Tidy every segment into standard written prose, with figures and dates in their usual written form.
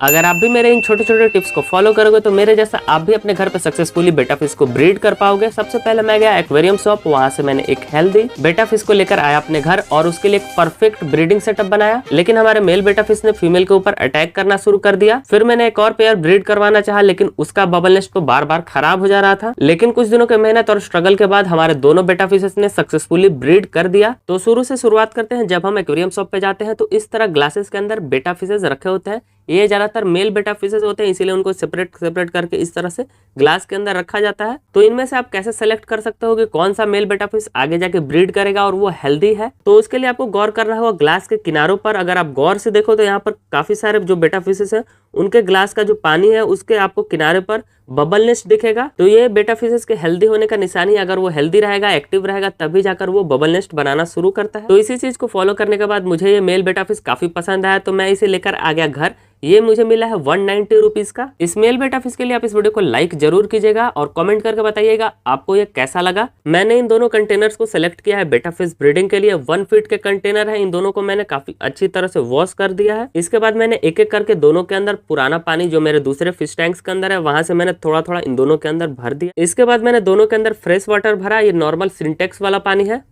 अगर आप भी मेरे इन छोटे छोटे टिप्स को फॉलो करोगे तो मेरे जैसा आप भी अपने घर पे सक्सेसफुली बेटा फिश को ब्रीड कर पाओगे। सबसे पहले मैं गया एक्वेरियम शॉप, वहां से मैंने एक हेल्दी बेटा फिश को लेकर आया अपने घर और उसके लिए एक परफेक्ट ब्रीडिंग सेटअप बनाया। लेकिन हमारे मेल बेटा फिश ने फीमेल के ऊपर अटैक करना शुरू कर दिया। फिर मैंने एक और पेयर ब्रीड करवाना चाहा, लेकिन उसका बबल नेस्ट तो बार बार खराब हो जा रहा था। लेकिन कुछ दिनों की मेहनत और स्ट्रगल के बाद हमारे दोनों बेटा फिशेस ने सक्सेसफुली ब्रीड कर दिया। तो शुरू से शुरुआत करते हैं। जब हम एक्वेरियम शॉप पे जाते हैं तो इस तरह ग्लासेस के अंदर बेटा फिशेस रखे होते हैं। ये ज्यादातर मेल बेटा फिशेस होते हैं, इसीलिए उनको सेपरेट करके इस तरह से ग्लास के अंदर रखा जाता है। तो इनमें से आप कैसे सेलेक्ट कर सकते हो कि कौन सा मेल बेटा फिश आगे जाके ब्रीड करेगा और वो हेल्दी है। तो उसके लिए आपको गौर करना होगा ग्लास के किनारों पर। अगर आप गौर से देखो तो यहाँ पर काफी सारे जो बेटा फिशेस है उनके ग्लास का जो पानी है उसके आपको किनारे पर बबल नेस्ट दिखेगा। तो ये बेटा फिशेस के हेल्दी होने का निशानी। अगर वो हेल्दी रहेगा, एक्टिव रहेगा, तभी जाकर वो बबल नेस्ट बनाना शुरू करता है। तो इसी चीज को फॉलो करने के बाद मुझे ये मेल बेटा फिश काफी पसंद आया, तो मैं इसे लेकर आ गया घर। ये मुझे मिला है 190 रुपीज का। इस मेल बेटा फिश के लिए आप इस वीडियो को लाइक जरूर कीजिएगा और कमेंट करके बताइएगा आपको ये कैसा लगा। मैंने इन दोनों कंटेनर्स को सिलेक्ट किया है बेटा फिश ब्रीडिंग के लिए। 1 फीट के कंटेनर है। इन दोनों को मैंने काफी अच्छी तरह से वॉश कर दिया है। इसके बाद मैंने एक एक करके दोनों के अंदर पुराना पानी जो मेरे दूसरे फिश टैंक्स के अंदर है वहां से मैंने थोड़ा थोड़ा इन दोनों के अंदर भर दिया। इसके बाद मैंने दोनों के अंदर फ्रेश वाटर भरा। ये नॉर्मल सिंटेक्स वाला पानी है।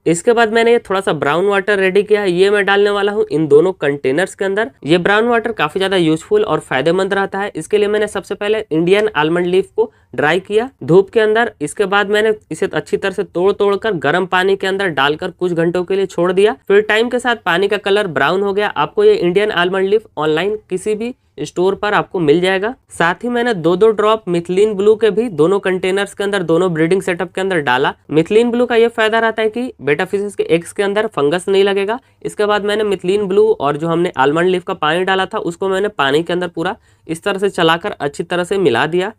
इसके बाद मैंने ये थोड़ा सा ब्राउन वाटर रेडी किया है। ये मैं डालने वाला हूँ इन दोनों कंटेनर्स के अंदर। ये ब्राउन वाटर काफी ज्यादा यूजफुल और फायदेमंद रहता है। इसके लिए मैंने सबसे पहले इंडियन आलमंड लीफ को ड्राई किया धूप के अंदर। इसके बाद मैंने इसे अच्छी तरह से तोड़ कर गर्म पानी के अंदर डालकर कुछ घंटों के लिए छोड़ दिया। फिर टाइम के साथ पानी का कलर ब्राउन हो गया। आपको ये इंडियन आलमंड लीफ ऑनलाइन किसी भी स्टोर पर आपको मिल जाएगा। साथ ही मैंने 2-2 ड्रॉप मिथिलीन ब्लू के भी दोनों कंटेनर्स के अंदर, दोनों ब्रीडिंग सेटअप के अंदर डाला। मिथिलीन ब्लू का ये फायदा रहता है कि बेटा फिशेस के एग्स के अंदर फंगस नहीं लगेगा। इसके बाद मैंने मिथिलीन ब्लू और जो हमने आलमंड लीफ का पानी डाला था उसको मैंने पानी के अंदर पूरा इस तरह से चलाकर अच्छी तरह से मिला दिया।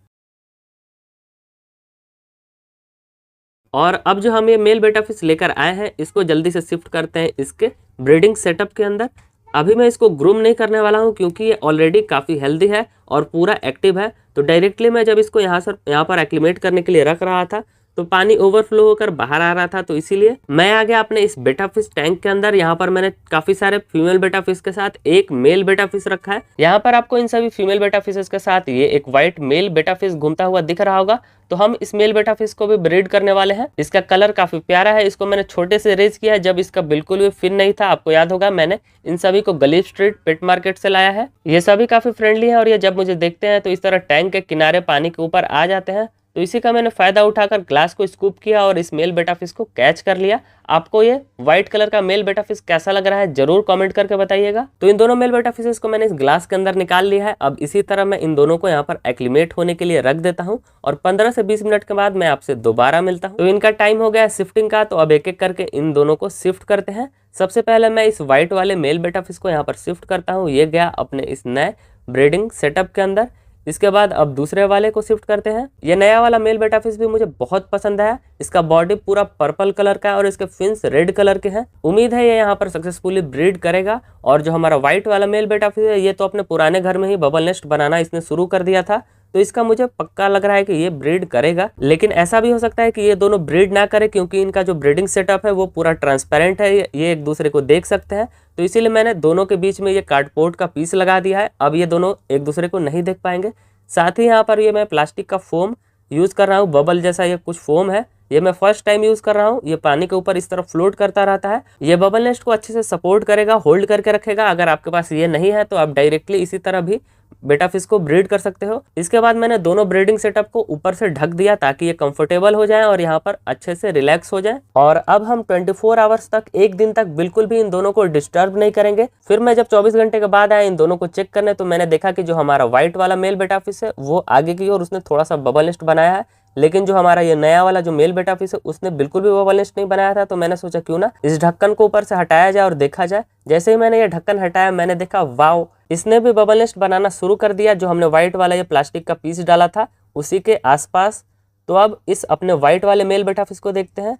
और अब जो हम ये मेल बेटा फिश लेकर आए हैं इसको जल्दी से शिफ्ट करते हैं इसके ब्रीडिंग सेटअप के अंदर। अभी मैं इसको ग्रूम नहीं करने वाला हूँ क्योंकि ये ऑलरेडी काफ़ी हेल्दी है और पूरा एक्टिव है। तो डायरेक्टली मैं जब इसको यहाँ पर एक्लिमेट करने के लिए रख रहा था तो पानी ओवरफ्लो होकर बाहर आ रहा था, तो इसीलिए मैं आ गया अपने इस बेटा फिश टैंक के अंदर। यहाँ पर मैंने काफी सारे फीमेल बेटा फिश के साथ एक मेल बेटा फिश रखा है। यहाँ पर आपको इन सभी फीमेल बेटा फिशेस के साथ ये एक व्हाइट मेल बेटा फिश घूमता हुआ दिख रहा होगा। तो हम इस मेल बेटा फिश को भी ब्रीड करने वाले हैं। इसका कलर काफी प्यारा है। इसको मैंने छोटे से रेज किया है जब इसका बिल्कुल भी फिन नहीं था। आपको याद होगा मैंने इन सभी को गली स्ट्रीट पेट मार्केट से लाया है। ये सभी काफी फ्रेंडली है और ये जब मुझे देखते हैं तो इस तरह टैंक के किनारे पानी के ऊपर आ जाते हैं। तो इसी का मैंने फायदा उठाकर ग्लास को स्कूप किया और इस मेल बेटा फिश को कैच कर लिया। आपको ये व्हाइट कलर का मेल बेटा फिश कैसा लग रहा है जरूर कमेंट करके बताइएगा। तो इन दोनों मेल बेटा फिशेस को मैंने इस ग्लास के अंदर निकाल लिया है। अब इसी तरह मैं इन दोनों को यहाँ पर एक्लिमेट होने के लिए रख देता हूँ और 15 से 20 मिनट के बाद मैं आपसे दोबारा मिलता हूँ। तो इनका टाइम हो गया शिफ्टिंग का। तो अब एक एक करके इन दोनों को शिफ्ट करते हैं। सबसे पहले मैं इस व्हाइट वाले मेल बेटा फिश को यहाँ पर शिफ्ट करता हूँ। ये गया अपने इस नए ब्रीडिंग सेटअप के अंदर। इसके बाद अब दूसरे वाले को शिफ्ट करते हैं। ये नया वाला मेल बेटा फिश भी मुझे बहुत पसंद है। इसका बॉडी पूरा पर्पल कलर का है और इसके फिन्स रेड कलर के हैं। उम्मीद है ये यहाँ पर सक्सेसफुली ब्रीड करेगा। और जो हमारा व्हाइट वाला मेल बेटा फिश है ये तो अपने पुराने घर में ही बबल नेस्ट बनाना इसने शुरू कर दिया था, तो इसका मुझे पक्का लग रहा है कि ये ब्रीड करेगा। लेकिन ऐसा भी हो सकता है कि ये दोनों ब्रीड ना करे क्योंकि इनका जो ब्रीडिंग सेटअप है वो पूरा ट्रांसपेरेंट है, ये एक दूसरे को देख सकते हैं। तो इसीलिए मैंने दोनों के बीच में ये कार्डबोर्ड का पीस लगा दिया है। अब ये दोनों एक दूसरे को नहीं देख पाएंगे। साथ ही यहाँ पर ये मैं प्लास्टिक का फोम यूज़ कर रहा हूँ। बबल जैसा ये कुछ फोम है, ये मैं फर्स्ट टाइम यूज़ कर रहा हूँ। ये पानी के ऊपर इस तरह फ्लोट करता रहता है। ये बबल नेस्ट को अच्छे से सपोर्ट करेगा, होल्ड करके रखेगा। अगर आपके पास ये नहीं है तो आप डायरेक्टली इसी तरह भी बेटा फिश को ब्रीड कर सकते हो। इसके बाद मैंने दोनों ब्रीडिंग सेटअप को ऊपर से ढक दिया ताकि ये कंफर्टेबल हो जाए और यहाँ पर अच्छे से रिलैक्स हो जाए। और अब हम 24 आवर्स तक, एक दिन तक बिल्कुल भी इन दोनों को डिस्टर्ब नहीं करेंगे। फिर मैं जब 24 घंटे के बाद आया इन दोनों को चेक करने तो मैंने देखा कि जो हमारा व्हाइट वाला मेल बेटा फिश है वो आगे की ओर उसने थोड़ा सा बबल नेस्ट बनाया है। लेकिन जो हमारा ये नया वाला जो मेल बेटा फिश है उसने बिल्कुल भी बबल नेस्ट नहीं बनाया था। तो मैंने सोचा क्यों ना इस ढक्कन को ऊपर से हटाया जाए और देखा जाए। जैसे ही मैंने ये ढक्कन हटाया मैंने देखा वाओ, इसने भी बबल नेस्ट बनाना शुरू कर दिया। जो हमने व्हाइट वाला ये प्लास्टिक का पीस डाला था उसी के आसपास। तो अब इस अपने व्हाइट वाले मेल बेटा फिश को देखते हैं।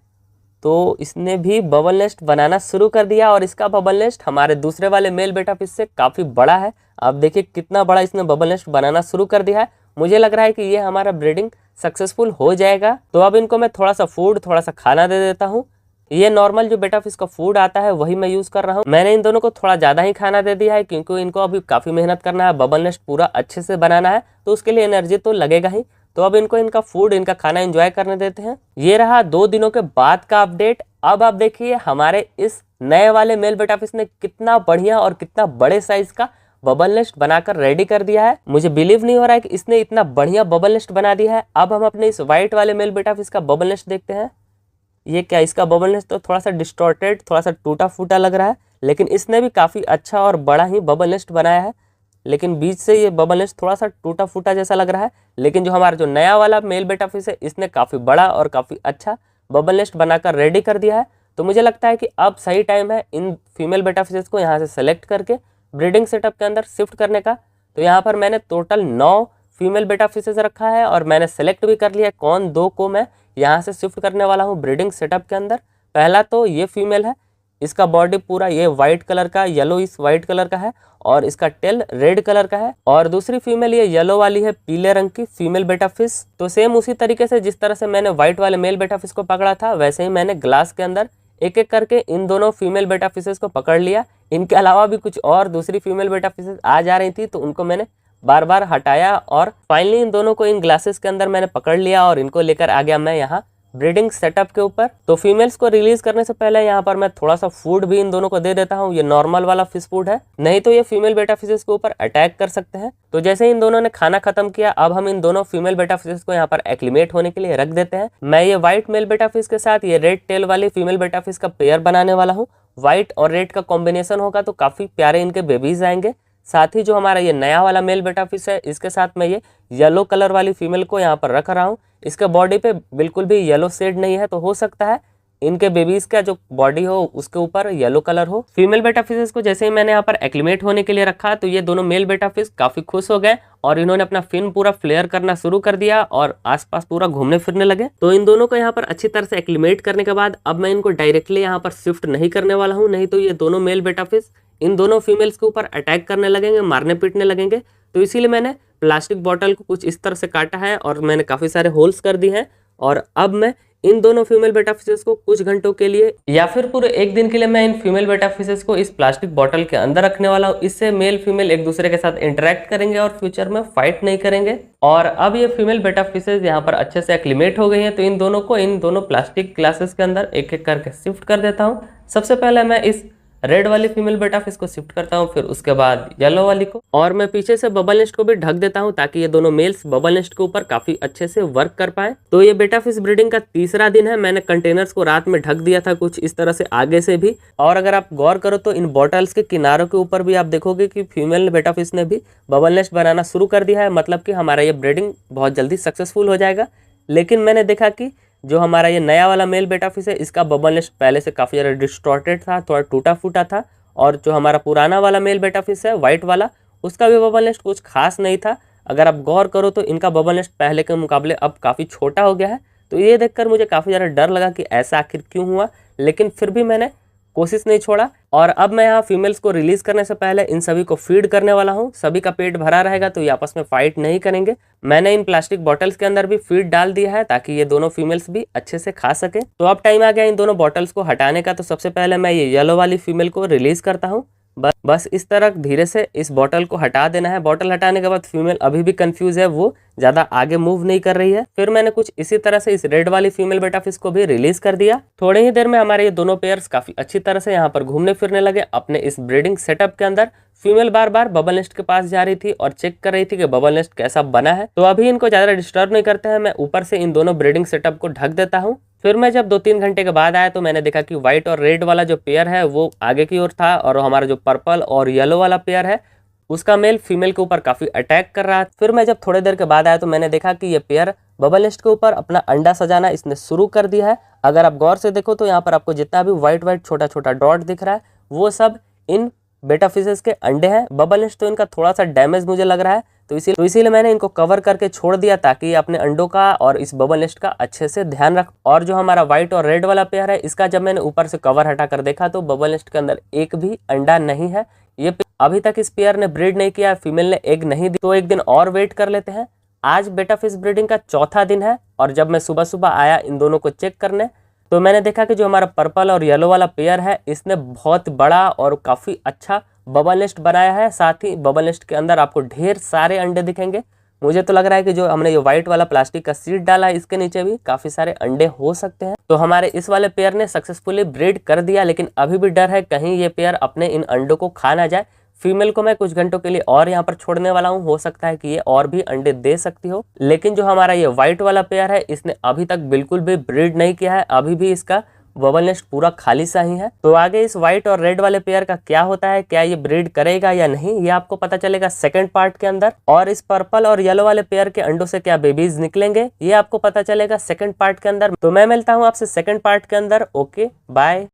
तो इसने भी बबल नेस्ट बनाना शुरू कर दिया और इसका बबल नेस्ट हमारे दूसरे वाले मेल बेटा फिश से काफ़ी बड़ा है। आप देखिए कितना बड़ा इसने बबल नेस्ट बनाना शुरू कर दिया है। मुझे लग रहा है कि ये हमारा ब्रीडिंग सक्सेसफुल हो जाएगा। तो अब इनको मैं थोड़ा सा फूड, थोड़ा सा खाना दे देता हूँ ये नॉर्मल जो बेटा फिश का फूड आता है वही मैं यूज कर रहा हूँ। मैंने इन दोनों को थोड़ा ज्यादा ही खाना दे दिया है क्योंकि इनको अभी काफी मेहनत करना है, बबल नेस्ट पूरा अच्छे से बनाना है, तो उसके लिए एनर्जी तो लगेगा ही। तो अब इनको इनका फूड, इनका खाना एंजॉय करने देते हैं। ये रहा 2 दिनों के बाद का अपडेट। अब आप देखिए हमारे इस नए वाले मेल बेटा फिश ने कितना बढ़िया और कितना बड़े साइज का बबल नेस्ट बनाकर रेडी कर दिया है। मुझे बिलीव नहीं हो रहा है कि इसने इतना बढ़िया बबल नेस्ट बना दिया है। अब हम अपने इस व्हाइट वाले मेल बेटा फिश का बबल नेस्ट देखते हैं। ये क्या, इसका बबल नेस्ट तो थोड़ा सा डिस्टॉर्टेड, थोड़ा सा टूटा फूटा लग रहा है, लेकिन इसने भी काफ़ी अच्छा और बड़ा ही बबल नेस्ट बनाया है। लेकिन बीच से ये बबल नेस्ट थोड़ा सा टूटा फूटा जैसा लग रहा है। लेकिन जो हमारा जो नया वाला मेल बेटा फिश है, इसने काफ़ी बड़ा और काफ़ी अच्छा बबल नेस्ट बनाकर रेडी कर दिया है। तो मुझे लगता है कि अब सही टाइम है इन फीमेल बेटा फिशेस को यहाँ से सेलेक्ट करके ब्रीडिंग सेटअप के अंदर शिफ्ट करने का। तो यहाँ पर मैंने टोटल 9 फीमेल बेटा फिशेस रखा है और मैंने सेलेक्ट भी कर लिया कौन 2 को मैं यहाँ से शिफ्ट करने वाला हूँ ब्रीडिंग सेटअप के अंदर। पहला तो ये फीमेल है, इसका बॉडी पूरा ये वाइट कलर का, येलो इस वाइट कलर का है और इसका टेल रेड कलर का है। और दूसरी फीमेल ये येलो वाली है, पीले रंग की फीमेल बेटा फिश। तो सेम उसी तरीके से जिस तरह से मैंने व्हाइट वाले मेल बेटा फिश को पकड़ा था, वैसे ही मैंने ग्लास के अंदर एक एक करके इन दोनों फीमेल बेटा फिशेस को पकड़ लिया। इनके अलावा भी कुछ और दूसरी फीमेल बेटा फिशेस आ जा रही थी, तो उनको मैंने बार बार हटाया और फाइनली इन दोनों को इन ग्लासेस के अंदर मैंने पकड़ लिया और इनको लेकर आ गया मैं यहाँ ब्रीडिंग सेटअप के ऊपर। तो फीमेल्स को रिलीज करने से पहले यहाँ पर मैं थोड़ा सा फूड भी इन दोनों को दे देता हूँ। ये नॉर्मल वाला फिश फूड है, नहीं तो ये फीमेल बेटा फिशेस के ऊपर अटैक कर सकते हैं। तो जैसे ही इन दोनों ने खाना खत्म किया, अब हम इन दोनों फीमेल बेटा फिशेस को यहाँ पर एक्लिमेट होने के लिए रख देते हैं। मैं ये व्हाइट मेल बेटा फिश के साथ ये रेड टेल वाली फीमेल बेटा फिश का पेयर बनाने वाला हूँ। व्हाइट और रेड का कॉम्बिनेशन होगा तो काफी प्यारे इनके बेबीज आएंगे। साथ ही जो हमारा ये नया वाला मेल बेटा फिश है, इसके साथ मैं ये येलो कलर वाली फीमेल को यहाँ पर रख रहा हूँ। इसके बॉडी पे बिल्कुल भी येलो शेड नहीं है, तो हो सकता है इनके बेबीज का जो बॉडी हो उसके ऊपर येलो कलर हो। फीमेल बेटा फिशेस को जैसे ही मैंने यहाँ पर एक्लिमेट होने के लिए रखा, तो ये दोनों मेल बेटा फिश काफी खुश हो गए और इन्होंने अपना फिन पूरा फ्लेयर करना शुरू कर दिया और आसपास पूरा घूमने फिरने लगे। तो इन दोनों को यहाँ पर अच्छी तरह से एक्लिमेट करने के बाद अब मैं इनको डायरेक्टली यहाँ पर शिफ्ट नहीं करने वाला हूँ, नहीं तो ये दोनों मेल बेटा फिश इन दोनों फीमेल्स के ऊपर अटैक करने लगेंगे, मारने पीटने लगेंगे। तो इसीलिए मैंने प्लास्टिक बॉटल को कुछ इस तरह से काटा है और मैंने काफ़ी सारे होल्स कर दिए हैं। और अब मैं इन दोनों फीमेल बेटा फिशेस को कुछ घंटों के लिए या फिर पूरे एक दिन के लिए मैं इन फीमेल बेटा फिशेस को इस प्लास्टिक बॉटल के अंदर रखने वाला हूँ। इससे मेल फीमेल एक दूसरे के साथ इंटरेक्ट करेंगे और फ्यूचर में फाइट नहीं करेंगे। और अब ये फीमेल बेटा फिशेस यहाँ पर अच्छे से एक्लिमेट हो गई हैं, तो इन दोनों को इन दोनों प्लास्टिक ग्लासेस के अंदर एक एक करके शिफ्ट कर देता हूँ। सबसे पहले मैं इस रेड वाली फीमेल बेटा फिश को शिफ्ट करता हूँ, फिर उसके बाद येलो वाली को, और मैं पीछे से बबल नेस्ट को भी ढक देता हूँ ताकि ये दोनों मेल्स बबल नेस्ट के ऊपर काफी अच्छे से वर्क कर पाए। तो ये बेटा फिश ब्रीडिंग का तीसरा दिन है। मैंने कंटेनर्स को रात में ढक दिया था कुछ इस तरह से आगे से भी, और अगर आप गौर करो तो इन बॉटल्स के किनारों के ऊपर भी आप देखोगे कि फीमेल बेटा फिश ने भी बबल नेस्ट बनाना शुरू कर दिया है, मतलब कि हमारा ये ब्रीडिंग बहुत जल्दी सक्सेसफुल हो जाएगा। लेकिन मैंने देखा कि जो हमारा ये नया वाला मेल बेटा फिश है, इसका बबल नेस्ट पहले से काफ़ी ज़्यादा डिस्टॉर्टेड था, थोड़ा टूटा फूटा था, और जो हमारा पुराना वाला मेल बेटा फिश है वाइट वाला, उसका भी बबल नेस्ट कुछ खास नहीं था। अगर आप गौर करो तो इनका बबल नेस्ट पहले के मुकाबले अब काफ़ी छोटा हो गया है। तो ये देखकर मुझे काफ़ी ज़्यादा डर लगा कि ऐसा आखिर क्यों हुआ, लेकिन फिर भी मैंने कोशिश नहीं छोड़ा। और अब मैं यहाँ फीमेल्स को रिलीज करने से पहले इन सभी को फीड करने वाला हूँ। सभी का पेट भरा रहेगा तो ये आपस में फाइट नहीं करेंगे। मैंने इन प्लास्टिक बॉटल्स के अंदर भी फीड डाल दिया है ताकि ये दोनों फीमेल्स भी अच्छे से खा सके। तो अब टाइम आ गया इन दोनों बॉटल्स को हटाने का। तो सबसे पहले मैं ये येलो वाली फीमेल को रिलीज करता हूँ। बस इस तरह धीरे से इस बॉटल को हटा देना है। बॉटल हटाने के बाद फीमेल अभी भी कंफ्यूज है, वो ज़्यादा आगे मूव नहीं कर रही है। फिर मैंने कुछ इसी तरह से इस रेड वाली फीमेल बेटा फिश को भी रिलीज कर दिया। थोड़े ही देर में हमारे ये दोनों पेयर्स काफ़ी अच्छी तरह से यहाँ पर घूमने फिरने लगे अपने इस ब्रीडिंग सेटअप के अंदर। फीमेल बार बार बबल नेस्ट के पास जा रही थी और चेक कर रही थी कि बबल नेस्ट कैसा बना है। तो अभी इनको ज़्यादा डिस्टर्ब नहीं करते हैं, मैं ऊपर से इन दोनों ब्रीडिंग सेटअप को ढक देता हूँ। फिर मैं जब 2-3 घंटे के बाद आया तो मैंने देखा कि व्हाइट और रेड वाला जो पेयर है वो आगे की ओर था, और हमारा जो पर्पल और येलो वाला पेयर है उसका मेल फीमेल के ऊपर काफ़ी अटैक कर रहा है। फिर मैं जब थोड़ी देर के बाद आया तो मैंने देखा कि ये पेयर बबल नेस्ट के ऊपर अपना अंडा सजाना इसने शुरू कर दिया है। अगर आप गौर से देखो तो यहाँ पर आपको जितना भी व्हाइट छोटा छोटा डॉट दिख रहा है वो सब इन बेटा फिशेस के अंडे हैं। बबल नेस्ट तो इनका थोड़ा सा डैमेज मुझे लग रहा है, तो इसीलिए मैंने इनको कवर करके छोड़ दिया ताकि ये अपने अंडों का और इस बबल नेस्ट का अच्छे से ध्यान रख। और जो हमारा व्हाइट और रेड वाला पेयर है, इसका जब मैंने ऊपर से कवर हटा कर देखा तो बबल नेस्ट के अंदर एक भी अंडा नहीं है। ये अभी तक इस पेयर ने ब्रीड नहीं किया, फीमेल ने एग नहीं दी, तो एक दिन और वेट कर लेते हैं। आज बेटा फिश ब्रीडिंग का चौथा दिन है और जब मैं सुबह सुबह आया इन दोनों को चेक करने तो मैंने देखा कि जो हमारा पर्पल और येलो वाला पेयर है इसने बहुत बड़ा और काफ़ी अच्छा बबल नेस्ट बनाया है। साथ ही बबल नेस्ट के अंदर आपको ढेर सारे अंडे दिखेंगे। मुझे तो लग रहा है कि जो हमने ये व्हाइट वाला प्लास्टिक का सीड डाला है इसके नीचे भी काफ़ी सारे अंडे हो सकते हैं। तो हमारे इस वाले पेयर ने सक्सेसफुली ब्रीड कर दिया, लेकिन अभी भी डर है कहीं ये पेयर अपने इन अंडों को खा ना जाए। फीमेल को मैं कुछ घंटों के लिए और यहाँ पर छोड़ने वाला हूँ, हो सकता है कि ये और भी अंडे दे सकती हो। लेकिन जो हमारा ये व्हाइट वाला पेयर है इसने अभी तक बिल्कुल भी ब्रीड नहीं किया है, अभी भी इसका बबल नेस्ट पूरा खाली सा ही है। तो आगे इस व्हाइट और रेड वाले पेयर का क्या होता है, क्या ये ब्रीड करेगा या नहीं, ये आपको पता चलेगा सेकंड पार्ट के अंदर। और इस पर्पल और येलो वाले पेयर के अंडों से क्या बेबीज निकलेंगे ये आपको पता चलेगा सेकंड पार्ट के अंदर। तो मैं मिलता हूँ आपसे सेकंड पार्ट के अंदर। Okay bye.